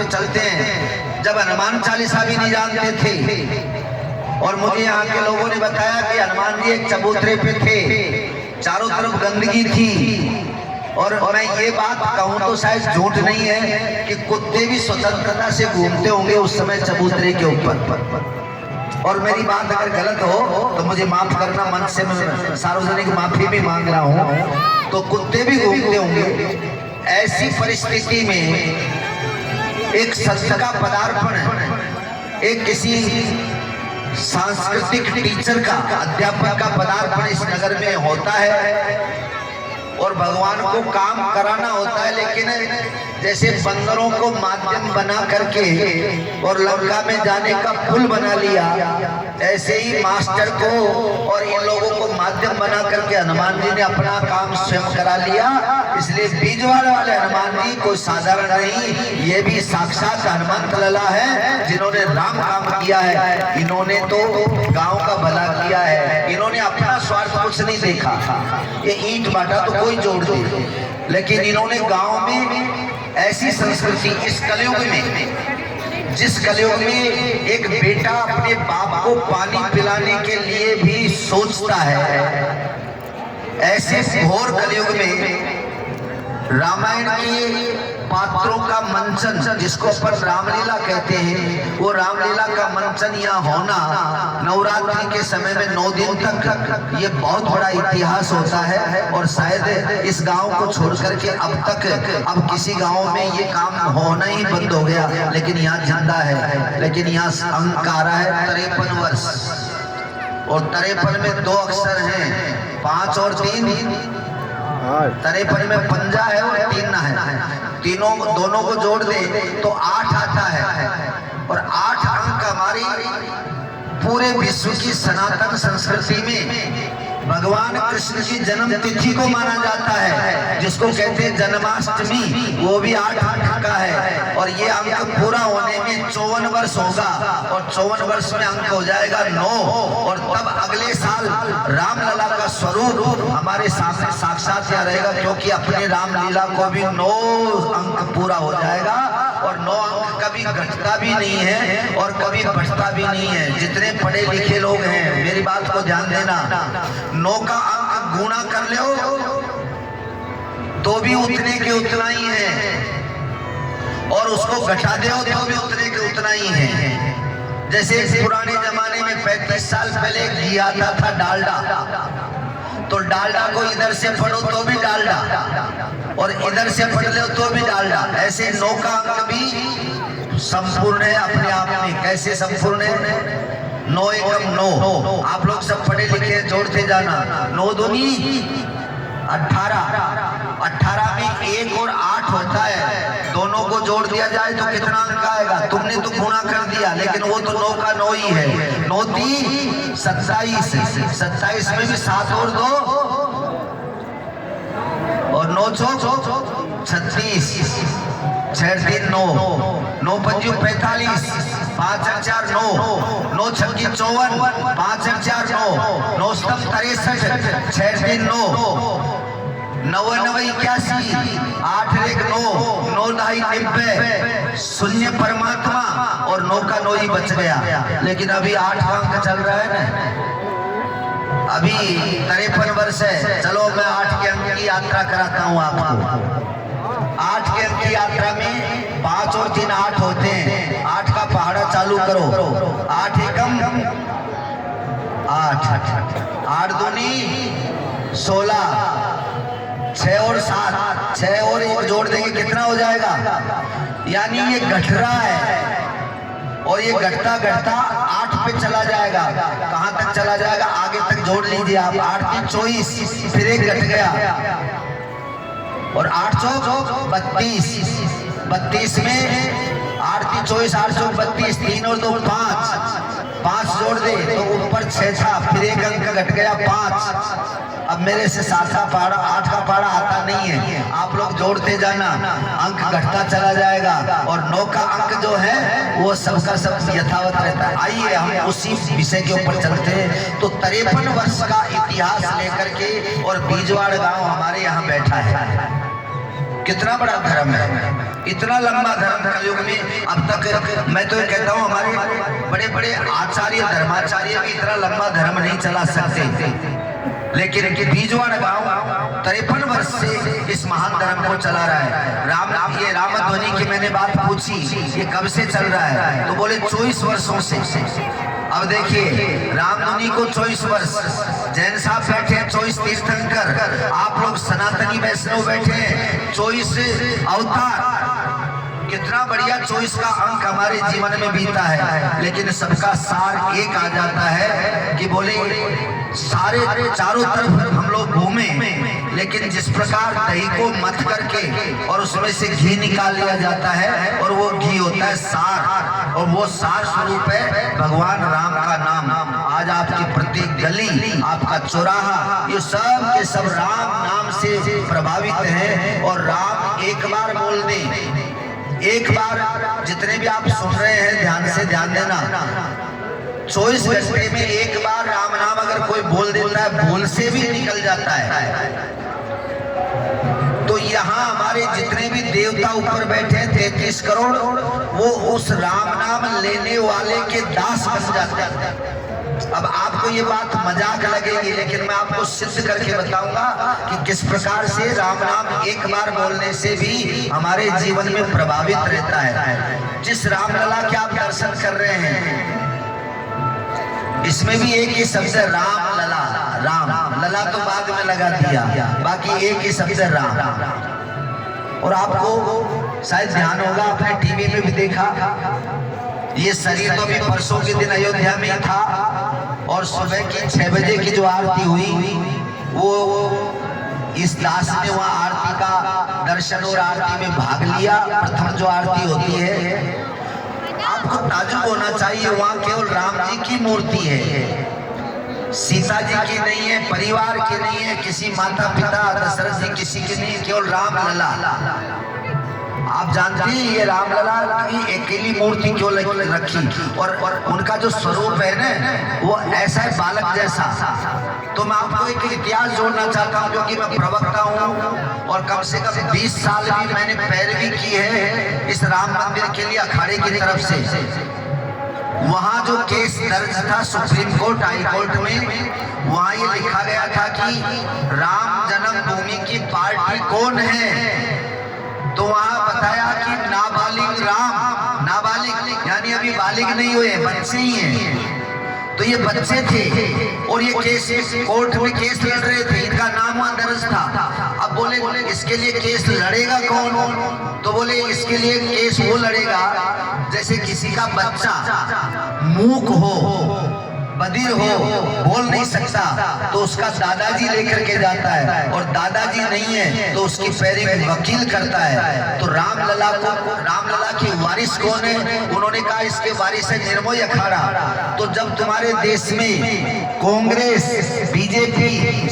पे चलते हैं, जब हनुमान चालीसा भी नहीं जानते थे। और मुझे यहाँ के लोगों ने बताया कि हनुमान जी एक चबूतरे पे थे, चारों तरफ गंदगी थी। और मैं ये बात कहूँ तो शायद झूठ नहीं है कि कुत्ते भी स्वतंत्रता से घूमते होंगे उस समय चबूतरे के ऊपर। और मेरी बात अगर गलत हो तो मुझे माफ करना, मन से मैं सार्वजनिक माफी भी मांग रहा हूँ। तो कुत्ते भी घूमते होंगे। ऐसी परिस्थिति में एक संत का पदार्पण, एक किसी सांस्कृतिक टीचर का, अध्यापक का पदार्पण इस नगर में होता है और भगवान को काम कराना होता है। लेकिन जैसे बंदरों को माध्यम बना करके और लंका में जाने का पुल बना लिया, ऐसे ही मास्टर को और इन लोगों को माध्यम बना करके हनुमान जी ने अपना काम स्वयं करा लिया। इसलिए बीजवाड़ा वाले हनुमान जी कोई साधारण नहीं, ये भी साक्षात हनुमंत लला है जिन्होंने राम काम किया है। इन्होंने तो गांव का भला किया है, इन्होंने अपना स्वार्थ कुछ नहीं देखा। ये ईंट बांटा तो कोई जोड़ दे, लेकिन इन्होंने गांव में ऐसी संस्कृति, इस कलयुग में, जिस कलयुग में एक बेटा अपने बाप को पानी पिलाने के लिए भी सोचता है, ऐसे घोर कलयुग में रामायण के पात्रों का मंचन, जिसको अपन रामलीला कहते हैं, वो रामलीला का मंचन यहाँ होना नवरात्रि के समय में 9 दिन तक, ये बहुत बड़ा इतिहास होता है। और शायद इस गांव को छोड़ करके अब किसी गांव में ये काम होना ही बंद हो गया, लेकिन यहाँ जिंदा है। लेकिन यहाँ अंक आ रहा है 53 वर्ष, और 53 में 2 अक्षर हैं, 5 और 3। 53 में पंजा है और 3 है, दोनों को जोड़ दे तो 8 आता है। और 8 अंक हमारी पूरे विश्व की सनातन संस्कृति में भगवान कृष्ण की जन्म तिथि को माना जाता है, जिसको कहते हैं जन्माष्टमी, वो भी 8 अंक का है। और ये अंक पूरा होने में 54 वर्ष होगा, और 54 वर्ष में अंक हो जाएगा 9, और तब अगले साल रामलला का स्वरूप हमारे सामने साक्षात यहाँ रहेगा, क्योंकि अपने रामलीला को भी 9 अंक पूरा हो जाएगा। और 9 अंक कभी घटता भी नहीं है और कभी बढ़ता भी नहीं है। जितने पढ़े लिखे लोग हैं, मेरी बात को ध्यान देना, 9 का अंक गुणा कर लो तो भी उतने के उतना ही है, और उसको घटा दो तो भी उतने के उतना ही है। जैसे पुराने जमाने में 35 साल पहले घी आता था डालडा, तो डालडा को इधर से पढ़ो तो भी डालडा, और इधर से पढ़ लो तो भी डालडा। ऐसे 9 का अंक भी संपूर्ण है अपने आप में। कैसे संपूर्ण है? 9 एकम 9। आप लोग सब पढ़े लिखे, जोड़ते जाना। 9 दूनी 18, 18 में 1 और 8 होता है, दोनों को जोड़ दिया जाए तो कितना अंक आएगा? तुमने तो गुणा कर दिया, लेकिन वो तो 9 का 9 ही है। 9 3 27, 27 में भी 7 और 2 और 9 4 36, 6 3 9, 9 5 45, 5 4 9, 9 6 54, 5 4 9, 9 63, 6 3 9, 9 9 81, 8 1 9, 9 2 90, 0 परमात्मा, और 9 का 9 ही बच गया। लेकिन अभी 8 का अंक चल रहा है ना, अभी 53 वर्ष है। चलो मैं 8 के अंक की यात्रा कराता हूँ आपको। 8 के अंक की यात्रा में 5 और 3 8 होते हैं। 8 का पहाड़ा चालू करो। 8 एकम 8, 8 दूनी 16, 6 और 7, 6 और 1 जोड़ देंगे कितना हो जाएगा? यानी ये घट रहा है, और ये घटता घटता 8 पे चला जाएगा। कहां तक चला जाएगा? आगे तक जोड़ लीजिए आप। 8 3 24, फिर 1 घट गया, और 8 चौक 32, 32 में 8 3 24, 8 चौक 32, 3 और 2 5, 5 जोड़ दे तो ऊपर 6 था, फिर 1 अंक घट गया 5। अब मेरे से 7 का पहाड़ा 8 का पहाड़ा आता नहीं है, आप लोग जोड़ते जाना, अंक घटता चला जाएगा, और 9 का अंक जो है वो सबका सब यथावत रहता है। आइए हम उसी विषय के ऊपर चलते हैं। तो 53 वर्ष का इतिहास लेकर के, और बीजवाड़ गांव हमारे यहाँ बैठा है। कितना बड़ा धर्म है। इतना लंबा धर्म कलयुग में अब तक, मैं तो ये कहता हूँ हमारे बड़े बड़े आचार्य धर्माचार्य भी इतना लंबा धर्म नहीं चला सकते, लेकिन 20वां गांव 53 वर्ष से इस महान धर्म को चला रहा है। ये रामध्वनि की मैंने बात पूछी, ये कब से चल रहा है, तो बोले 24 वर्षों से। अब देखिए रामध्वनि को 24 वर्ष, जैन साहब बैठे हैं 24 तीर्थंकर, आप लोग सनातनी वैष्णव बैठे हैं 24 अवतार। कितना बढ़िया 24 का अंक हमारे जीवन में बीता है, लेकिन सबका सार एक आ जाता है कि बोले सारे चारों तरफ हम लोग घूमे, लेकिन जिस प्रकार दही को मथ करके और उसमें से घी निकाल लिया जाता है और वो घी होता है सार, और वो सार स्वरूप है भगवान राम का नाम। आज आपकी प्रत्येक गली, आपका चौराहा, ये सब के सब राम नाम से प्रभावित है। और राम एक बार बोल दे, एक बार, जितने भी आप सुन रहे हैं ध्यान देना, 24 घंटे में एक बार राम नाम अगर कोई बोल देता है, भूल से भी निकल जाता है। तो यहाँ हमारे जितने भी देवता ऊपर बैठे हैं 33 करोड़, वो उस राम नाम लेने वाले के दास बन जाते हैं। अब आपको ये बात मजाक लगेगी, लेकिन मैं आपको सिद्ध करके बताऊंगा कि किस प्रकार से राम नाम एक बार बोलने से भी हमारे जीवन में प्रभावित रहता है। जिस रामलला के आप दर्शन कर रहे हैं, इसमें भी एक ही शब्द है राम लला। राम लला तो बाद में लगा दिया, बाकी एक ही शब्द है राम। और आपको शायद ध्यान होगा, आपने टीवी में भी देखा, ये शरीर तो भी परसों के दिन अयोध्या में था, और सुबह की 6 बजे की जो आरती हुई, वो इस दास ने वहाँ आरती का दर्शन और आरती में भाग लिया। प्रथम जो आरती होती है, आपको ताजुब होना चाहिए, वहाँ केवल राम जी की मूर्ति है, सीता जी की नहीं है, परिवार की नहीं है, किसी माता पिता दशरथ जी किसी की नहीं, केवल राम लला। आप जानते हैं ये रामलला की अकेली मूर्ति क्यों रखी, और उनका जो स्वरूप है ना, वो ऐसा है बालक जैसा। तो मैं आपको एक इतिहास जोड़ना चाहता हूँ, क्योंकि मैं प्रवक्ता हूँ और कम से कम 20 साल भी मैंने पैरवी की है इस राम मंदिर के लिए अखाड़े की तरफ से। वहाँ जो केस दर्ज था सुप्रीम कोर्ट, हाई कोर्ट में, वहाँ ये लिखा गया था कि राम जन्मभूमि की पार्टी कौन है, तो वहाँ बताया कि नाबालिग राम, नाबालिग यानी अभी बालिग नहीं हुए, बच्चे ही हैं। तो ये बच्चे थे और ये केस कोर्ट में केस लड़ रहे थे, इनका नाम वहाँ दर्ज था। अब बोले इसके लिए केस लड़ेगा कौन, तो बोले इसके लिए केस वो लड़ेगा जैसे किसी का बच्चा मूक हो, बधिर हो, बोल नहीं सकता, तो उसका दादाजी लेकर के जाता है, और दादाजी नहीं है तो उसकी पैरवी वकील करता है। तो रामलला की वारिस कौन है, उन्होंने कहा इसके वारिस है निर्मोही अखाड़ा। तो जब तुम्हारे देश में कांग्रेस, बीजेपी